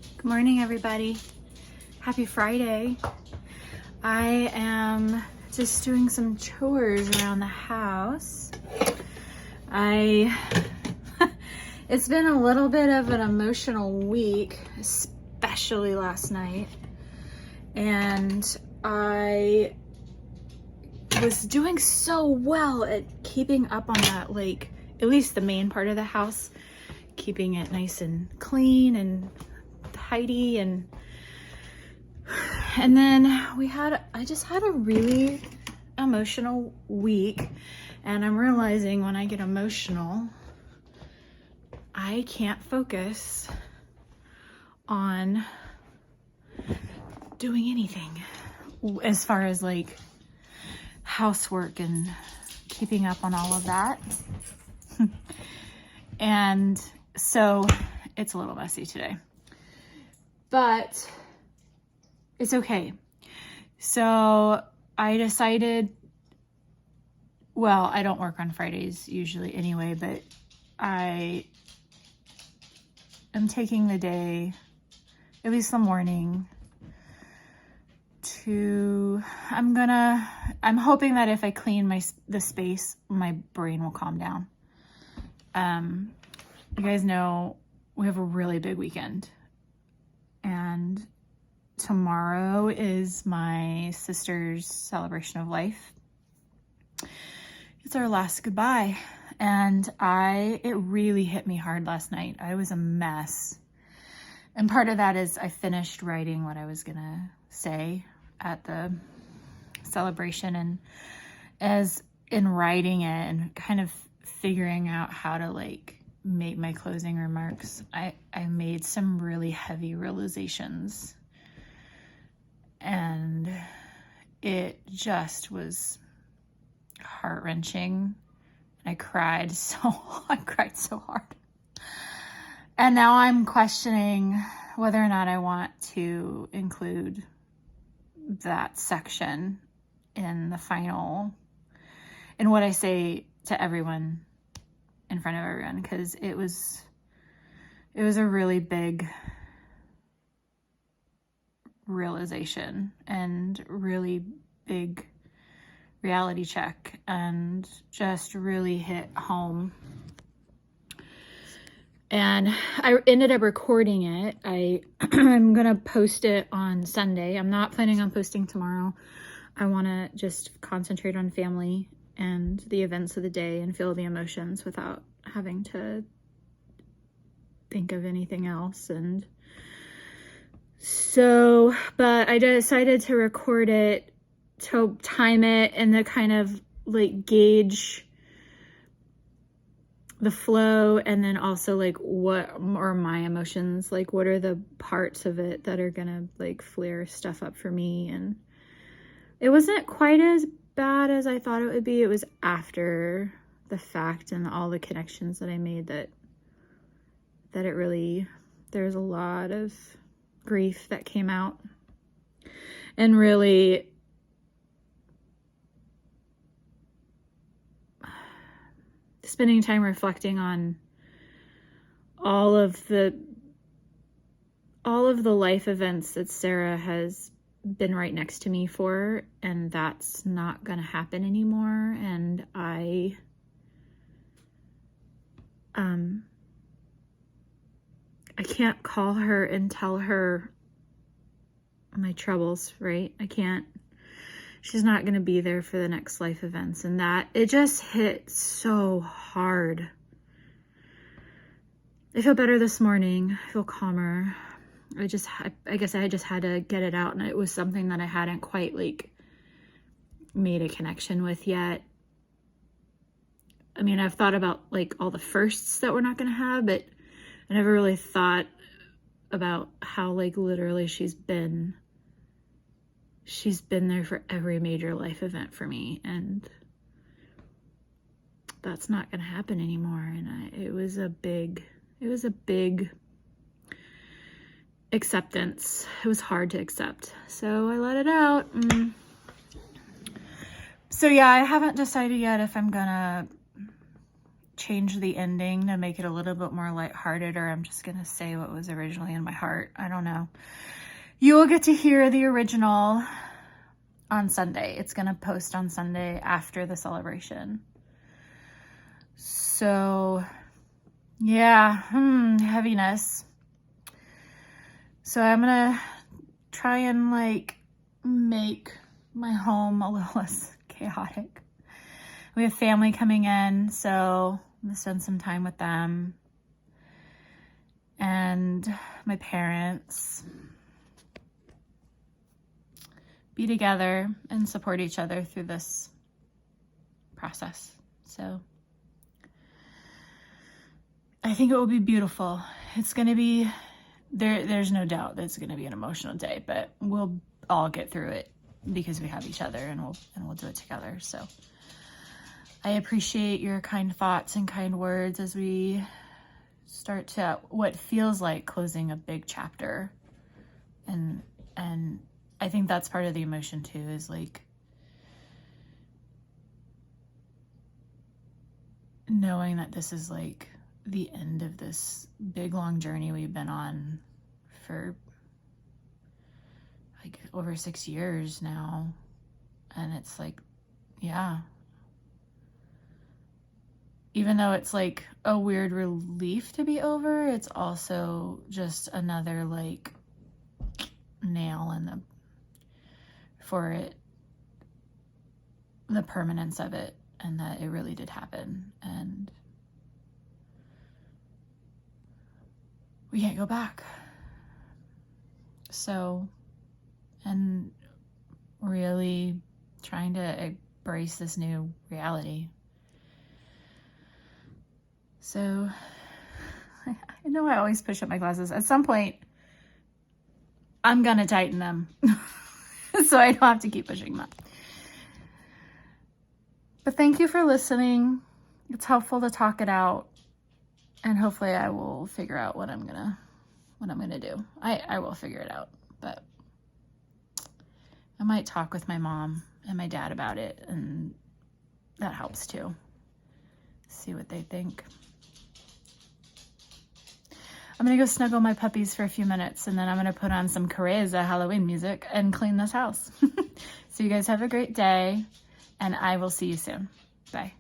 Good morning, everybody. Happy Friday. I am just doing some chores around the house. It's been a little bit of an emotional week, especially last night. And I was doing so well at keeping up on that, at least the main part of the house, keeping it nice and clean and tidy, and then I just had a really emotional week, and I'm realizing when I get emotional, I can't focus on doing anything as far as housework and keeping up on all of that. And so it's a little messy today, but it's okay. So I decided, well, I don't work on Fridays usually anyway, but I am taking the day, at least the morning, I'm hoping that if I clean the space, my brain will calm down. You guys know we have a really big weekend, and tomorrow is my sister's celebration of life. It's our last goodbye, and it really hit me hard last night. I was a mess, and part of that is I finished writing what I was gonna say at the celebration, and as in writing it and kind of figuring out how to make my closing remarks, I made some really heavy realizations, and it just was heart-wrenching. I cried so hard. And now I'm questioning whether or not I want to include that section in what I say to everyone, in front of everyone, because it was a really big realization and really big reality check, and just really hit home. And I ended up recording it. I'm gonna post it on Sunday. I'm not planning on posting tomorrow. I want to just concentrate on family and the events of the day and feel the emotions without having to think of anything else. And so, but I decided to record it, to time it, and to kind of gauge the flow, and then also what are my emotions, what are the parts of it that are gonna flare stuff up for me. And it wasn't quite as bad as I thought it would be. It was after the fact and all the connections that I made that it really, there's a lot of grief that came out, and really spending time reflecting on all of the life events that Sarah has been right next to me for, and that's not gonna happen anymore. And I can't call her and tell her my troubles, right? I can't. She's not gonna be there for the next life events, and that, it just hit so hard. I feel better this morning. I feel calmer. I guess I just had to get it out, and it was something that I hadn't quite made a connection with yet. I mean, I've thought about all the firsts that we're not gonna have, but I never really thought about how literally she's been there for every major life event for me, and that's not gonna happen anymore. And it was a big acceptance. It was hard to accept, so I let it out. So yeah, I haven't decided yet if I'm gonna change the ending to make it a little bit more lighthearted, or I'm just gonna say what was originally in my heart. I don't know. You will get to hear the original on Sunday. It's gonna post on Sunday after the celebration. So yeah, heaviness. So I'm gonna try and like make my home a little less chaotic. We have family coming in, so I'm gonna spend some time with them and my parents. Be together and support each other through this process. So I think it will be beautiful. It's gonna be, there's no doubt that it's gonna be an emotional day, but we'll all get through it because we have each other, and we'll do it together. So I appreciate your kind thoughts and kind words as we start to what feels like closing a big chapter. And I think that's part of the emotion too, is like knowing that this is like the end of this big long journey we've been on for like over 6 years now. And it's like, yeah, even though it's like a weird relief to be over, it's also just another like nail in the for it, the permanence of it, and that it really did happen, and we can't go back. So, and really trying to embrace this new reality. So I know I always push up my glasses. At some point, I'm gonna tighten them so I don't have to keep pushing them. But thank you for listening. It's helpful to talk it out, and hopefully I will figure out what I'm gonna do. I will figure it out, but I might talk with my mom and my dad about it, and that helps too. See what they think. I'm gonna go snuggle my puppies for a few minutes, and then I'm gonna put on some Careza Halloween music and clean this house. So you guys have a great day, and I will see you soon. Bye.